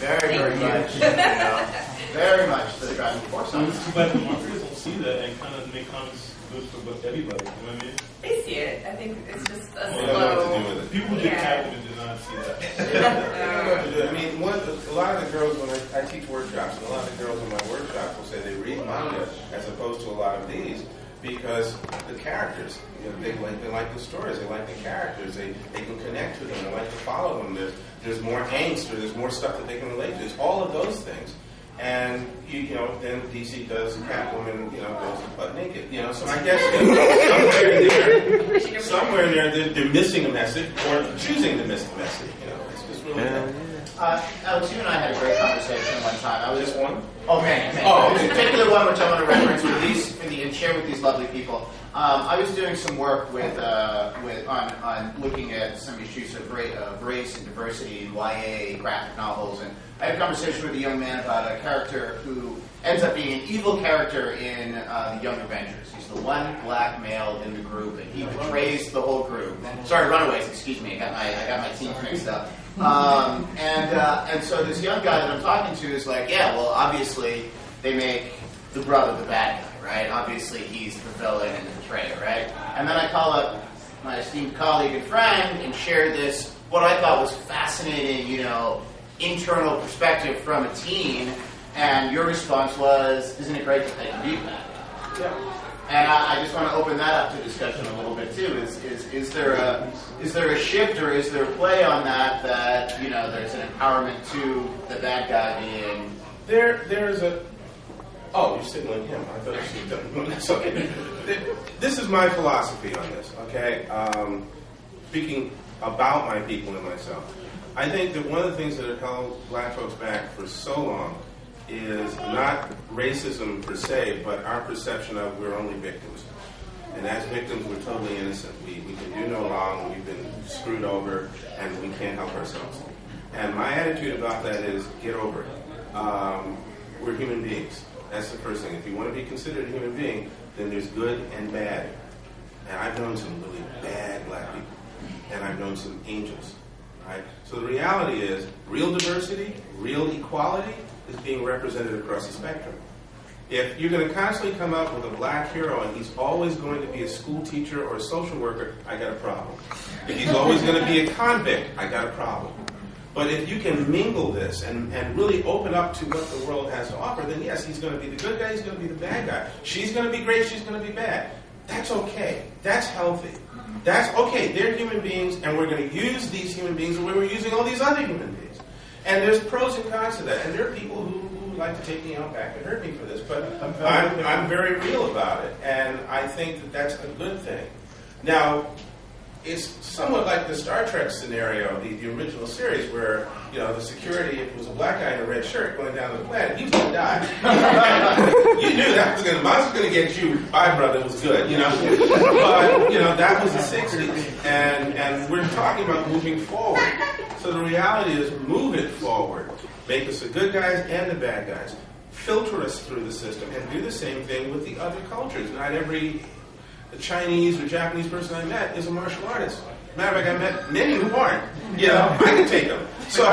Very, very much. Very much the driving force on it. But the marketers don't see that and kind of make comics good for everybody. You know what I mean? They see it. I think it's just a Well, slow. People get captive and do not see that. I mean, a lot of the girls, when I teach workshops, and a lot of the girls in my workshops will say they read manga as opposed to a lot of these because the characters, they like the stories, they like the characters, they can connect to them, they like to follow them. There's more angst, or there's more stuff that they can relate to. There's all of those things. And then DC does Catwoman, goes butt naked. So I guess somewhere in there, they're missing a message or choosing to miss the message. It's just really. Alex, you and I had a great conversation one time. Just one? Oh man. A particular one which I want to reference and share with these lovely people. I was doing some work on looking at some issues of race and diversity in YA graphic novels, and I had a conversation with a young man about a character who ends up being an evil character in the Young Avengers. He's the one black male in the group, and he betrays the whole group. Sorry, Runaways. Excuse me. I got my teams mixed up. And so this young guy that I'm talking to is like, yeah, well, obviously they make the brother the bad guy, right? Obviously he's the villain and the betrayer, right? And then I call up my esteemed colleague and friend and share this, what I thought was fascinating, internal perspective from a teen, and your response was, isn't it great that they can be bad guy? Yeah. And I just want to open that up to discussion a little bit too. Is there a shift, or is there a play on that there's an empowerment to the bad guy being There's a. Oh, you're signaling him. I thought you were done. That's okay. This is my philosophy on this. Okay, speaking about my people and myself, I think that one of the things that have held black folks back for so long is not racism per se, but our perception of we're only victims. And as victims, we're totally innocent. We can do no wrong, we've been screwed over, and we can't help ourselves. And my attitude about that is, get over it. We're human beings. That's the first thing. If you want to be considered a human being, then there's good and bad. And I've known some really bad black people. And I've known some angels. Right? So the reality is, real diversity, real equality, is being represented across the spectrum. If you're going to constantly come up with a black hero and he's always going to be a school teacher or a social worker, I got a problem. If he's always going to be a convict, I got a problem. But if you can mingle this and really open up to what the world has to offer, then yes, he's going to be the good guy, he's going to be the bad guy. She's going to be great, she's going to be bad. That's okay. That's healthy. That's okay. They're human beings, and we're going to use these human beings the way we're using all these other human beings. And there's pros and cons to that. And there are people who like to take me out back and hurt me for this. But I'm very real about it. And I think that that's a good thing. Now, it's somewhat like the Star Trek scenario, the original series, where, the security, if it was a black guy in a red shirt going down to the planet, he was going to die. You knew that was going to get you. Bye, brother, it was good, But, that was the 60s. And we're talking about moving forward. So the reality is, move it forward. Make us the good guys and the bad guys. Filter us through the system and do the same thing with the other cultures. Not every Chinese or Japanese person I met is a martial artist. Matter of fact, I met many who aren't. I can take them. So,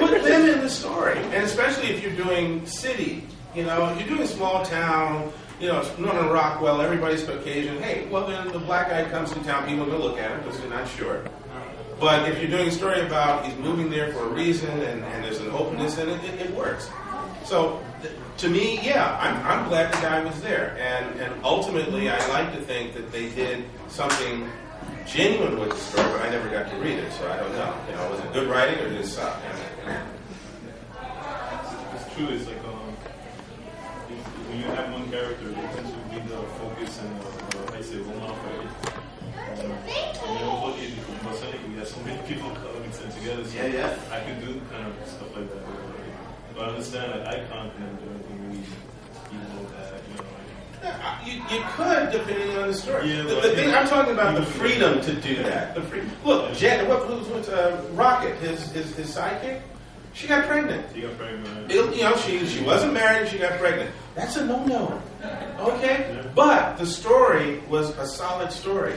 put them in the story. And especially if you're doing city, if you're doing a small town, Norman Rockwell, everybody's Caucasian. Hey, well then the black guy comes to town, people are going to look at him because they're not sure. But if you're doing a story about he's moving there for a reason and there's an openness in it, it works. So, to me, yeah, I'm glad the guy was there. And ultimately, I like to think that they did something genuine with the story, but I never got to read it, so I don't know. Was it good writing or did it suck? It's true. It's like when you have one character, they tend to be the focus and I say roll off right. We have so many people coming together, so yeah. I could do kind of stuff like that. But I understand that icon can do anything really evil that, You could, depending on the story. Yeah, the thing I'm talking about, the freedom to do that. Look, Jen, what's Rocket, his sidekick? She got pregnant. She got pregnant. She wasn't married. She got pregnant. That's a no-no. Okay, Yeah. But the story was a solid story,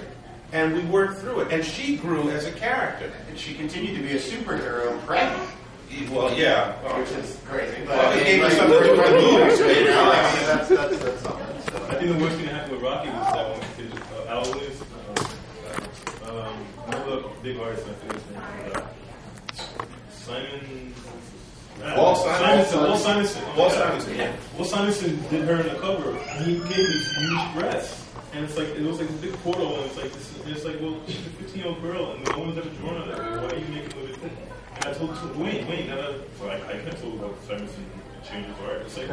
and we worked through it. And she grew as a character. And she continued to be a superhero pregnant. Well, yeah. which is crazy. But Well, I it mean, gave you like, something to we're- lose, you you know, know? I mean, that's something. So. I think the worst thing that happened with Rocky was that one kid, Al Williams, one of the big artists, I think his name is Simon. Walt Simonson. Walt Simonson. Walt Simonson, yeah. Walt Simonson did her in the cover, and he gave these huge breasts. And it's like, it was like this big portal, and it's like, it's like, well, she's a 15-year-old girl, and no one's ever drawn her that way. Why are you making her thing? And I told him, wait, well, I can't tell about Simonson changes art. It's like,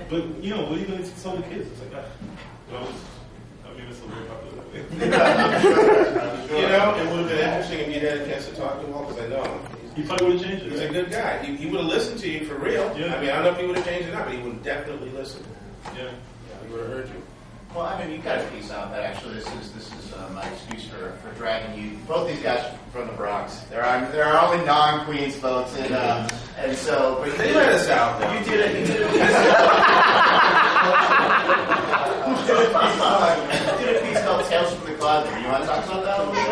but, you know, what are you going to tell the kids? It's like, well, I mean, it's a very popular that way. You know, it would have been interesting if you'd had a chance to talk to him, because I know him. He probably would have changed it. He's a Right? good guy. He would have listened to you for real. Yeah. I mean, I don't know if he would have changed it or not, but he would definitely listen. Yeah. He would have heard you. Well, I mean, you've got a piece out that actually this is my excuse for dragging you. Both these guys are from the Bronx. There are only non-Queens folks, and so. But They let us out, though. You did a piece. You did a piece called "Tales from the Closet." You want to talk about that a little bit?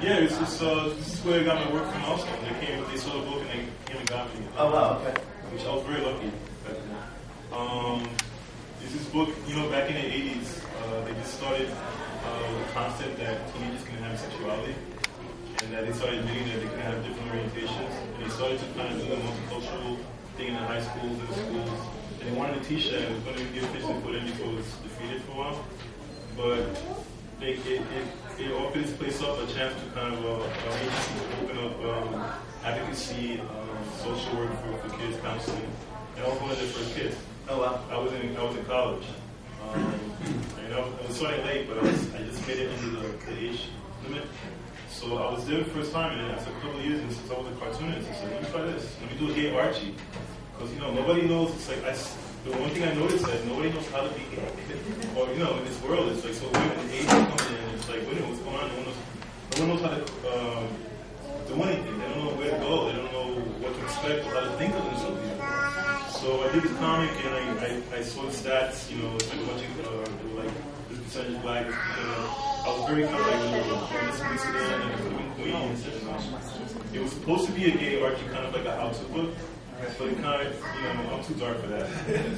Yeah, this is where I got my work from also. They saw the book and they came and got me. Oh wow, okay. Which I was very lucky back then. This book, you know, back in the 80s, they just started the concept that teenagers can have sexuality, and that they started admitting that they can have different orientations, and they started to kind of do the multicultural thing in the high schools and the schools, and they wanted to teach that. It was going to be officially for them before it was defeated for a while, but it offered its place up a chance to kind of agency to open up advocacy, social work for kids, counseling, and I was one of the first kids. Oh wow. I was in college. You know, I was starting late, but I just made it into the age limit. So I was there the first time, and after a couple of years, and since I was a cartoonist, I said, let me try this. Let me do a gay Archie. Because, you know, nobody knows, it's like, the one thing I noticed that nobody knows how to be gay. Or, you know, in this world, it's like, so when age comes in, it's like, wait a minute, what's going on? No one knows how to do anything. They don't know where to go. They don't know what to expect or how to think of themselves. So I did this comic, and I saw the stats, you know, it's like a bunch of, like, this percentage black, I was very kind of like, this Mexican and living Queens, and it was supposed to be a gay Archie, kind of like a how-to book, but it kind of, you know, I'm too dark for that.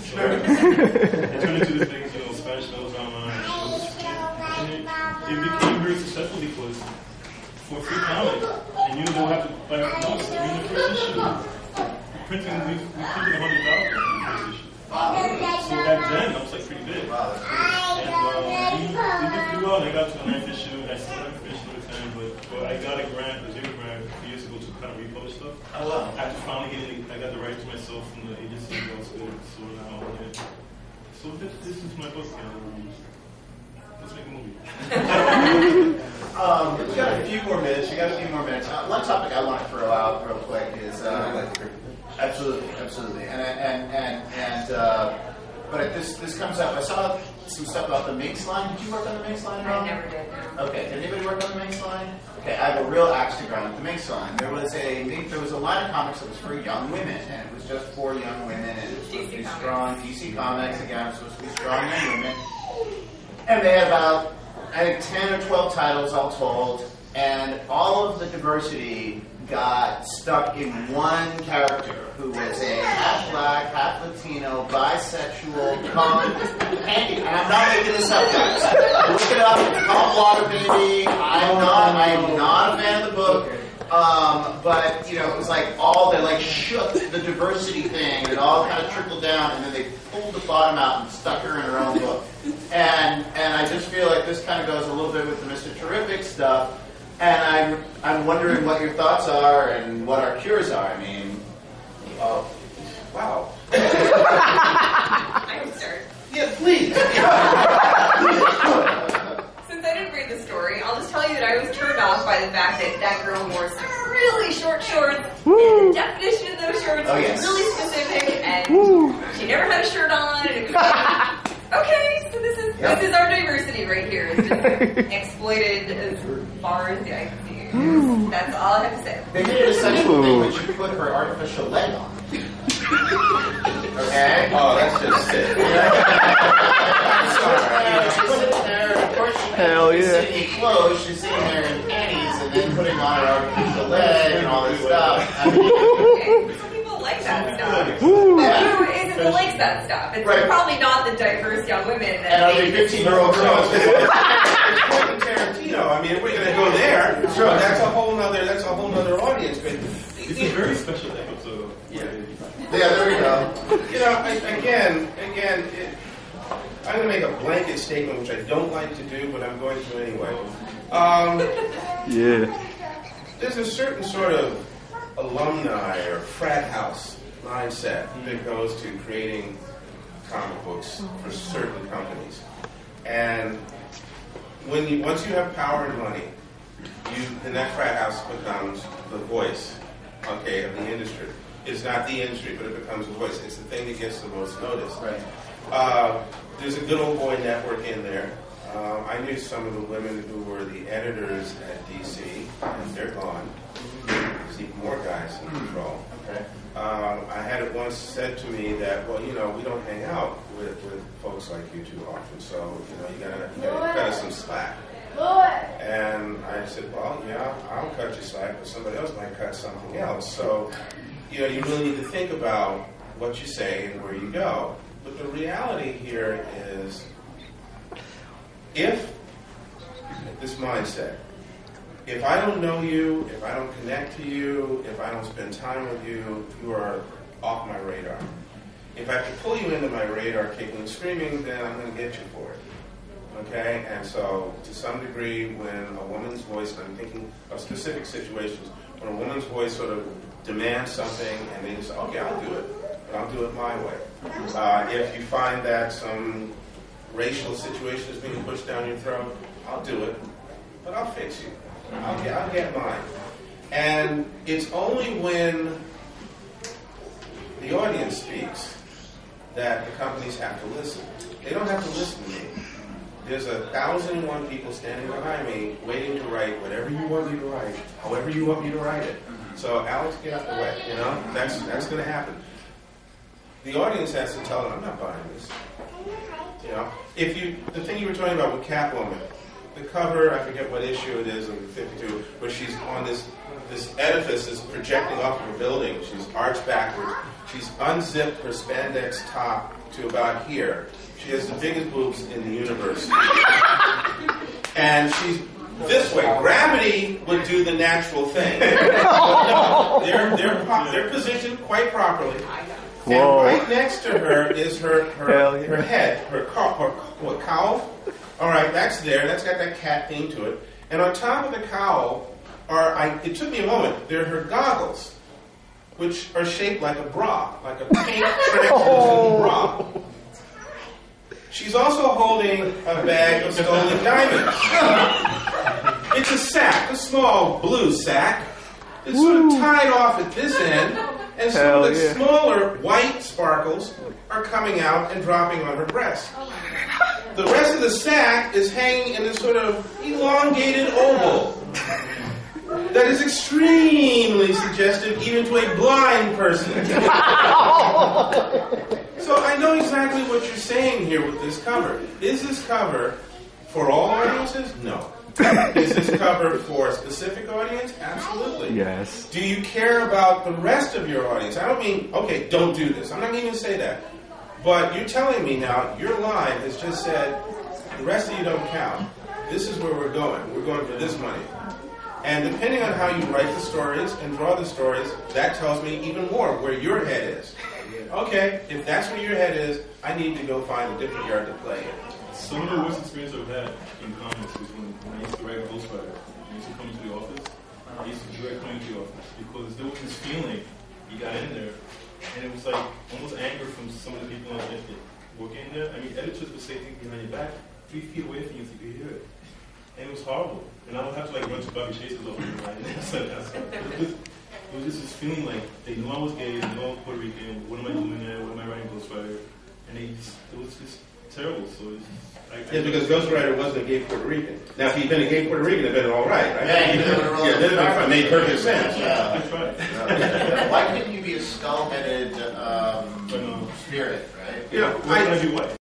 So it turned into this thing, you know, Spanish melodrama, and it became very successful because for a free comic, and you know, they'll have to buy a notes, I mean, the first issue, we printed 100,000 in the first issue. So back then, I was like pretty big. And we did pretty well. And I got to the 9th issue. I still haven't finished number 10, but I got a grant, a bigger grant, a few years ago to kind of republish stuff. Oh wow. After finally getting, I got the rights to myself from the agency that was good. So now, so this is my book. Let's make a movie. We got a few more minutes. One topic I want to throw out real quick is absolutely, but this comes up. I saw some stuff about the Minx line. Did you work on the Minx line at all? I never did. Okay. Did anybody work on the Minx line? Okay. I have a real axe to grind with the Minx line. There was a line of comics that was for young women, and it was just for young women, and it was supposed to be strong. DC Comics again, it was supposed to be strong young women, and they had about, I think, 10 or 12 titles all told, and all of the diversity got stuck in one character who was a half black, half Latino, bisexual, and I'm not making this up, guys. Look it up. It's called Water Baby. I am not a fan of the book. But, you know, it was like they like shook the diversity thing, and it all kind of trickled down, and then they pulled the bottom out and stuck her in her own book. And I just feel like this kind of goes a little bit with the Mr. Terrific stuff, and I'm wondering what your thoughts are and what our cures are. I mean, Wow. I can start. yeah, please. Since I didn't read the story, I'll just tell you that I was turned off by the fact that that girl wore some really short shorts, and the definition of those shorts was really specific, and she never had a shirt on, and it was like, okay, so this is our diversity right here. It's just exploited as far as the eye can see. That's all I have to say. They did a sexual thing when she put her artificial leg on. Okay? Oh, that's just sick. She's sitting there, of course, she's sitting in clothes, she's sitting there in panties, and then putting on her artificial leg and all this stuff. I mean, Some people that stuff. It's Right. probably not the diverse young women that And are they make 15-year-old girls? Quentin Tarantino. I mean, if we're going to go there, Sure. that's a whole nother audience. But It's a very special episode. Yeah. Yeah, there we go. You know, again, I'm going to make a blanket statement, which I don't like to do, but I'm going to anyway. There's a certain sort of alumni or frat house mindset that goes to creating comic books for certain companies. And once you have power and money, then that frat house becomes the voice, okay, of the industry. It's not the industry, but it becomes the voice. It's the thing that gets the most notice. Right. There's a good old boy network in there. I knew some of the women who were the editors at DC, and they're gone. There's even more guys in control. Okay. I had it once said to me that, well, you know, we don't hang out with folks like you too often, so, you know, you gotta cut us some slack. And I said, well, yeah, I'll cut you slack, but somebody else might cut something else. So, you know, you really need to think about what you say and where you go. But the reality here is, if this mindset, if I don't know you, if I don't connect to you, if I don't spend time with you, you are off my radar. If I have to pull you into my radar kicking and screaming, then I'm going to get you for it. Okay? And so, to some degree, when a woman's voice, and I'm thinking of specific situations, when a woman's voice sort of demands something and they just say, okay, I'll do it, but I'll do it my way. If you find that some racial situation is being pushed down your throat, I'll do it, but I'll fix you. I'll get mine. And it's only when the audience speaks that the companies have to listen. They don't have to listen to me. There's 1,001 people standing behind me waiting to write whatever you want me to write, however you want me to write it. So Alex, get out the way. You know, that's going to happen. The audience has to tell them, I'm not buying this. You know, the thing you were talking about with Catwoman, the cover, I forget what issue it is, of 52, where she's on this edifice is projecting off of a building. She's arched backwards. She's unzipped her spandex top to about here. She has the biggest boobs in the universe. And she's this way. Gravity would do the natural thing. No, they're positioned quite properly. And right next to her is her head, her cowl. All right, that's there. That's got that cat theme to it. And on top of the cowl it took me a moment, they're her goggles, which are shaped like a bra, like a pink translucent bra. She's also holding a bag of stolen diamonds. It's a sack, a small blue sack. It's sort of tied off at this end, and some of the smaller white sparkles are coming out and dropping on her breast. The rest of the sack is hanging in this sort of elongated oval that is extremely suggestive even to a blind person. So I know exactly what you're saying here with this cover. Is this cover for all audiences? No. Is this cover for a specific audience? Absolutely. Yes. Do you care about the rest of your audience? I don't mean, okay, don't do this. I'm not going to say that. But you're telling me now, your line has just said, the rest of you don't count. This is where we're going. We're going for this money. And depending on how you write the stories and draw the stories, that tells me even more where your head is. Okay, if that's where your head is, I need to go find a different yard to play in. Some of the worst experience I've had in comics was when I used to write Ghost Rider. I used to come into the office. I used to direct come into the office because there was this feeling you got in there, and it was like almost anger from some of the people working in there. I mean, editors would say things behind your back, 3 feet away from you, so you could hear it. And it was horrible. And I would have to like run to Bobby Chase's office and write it. It was just this feeling like they knew I was gay, they knew I was Puerto Rican, what am I doing there, what am I writing Ghost Rider? And it was just terrible. So because Ghost Rider wasn't a gay Puerto Rican. Now, if he'd been a gay Puerto Rican, it'd been all right, right? Yeah, then it made perfect sense. Yeah. Why couldn't you be a skull-headed spirit, right? Yeah, I do what?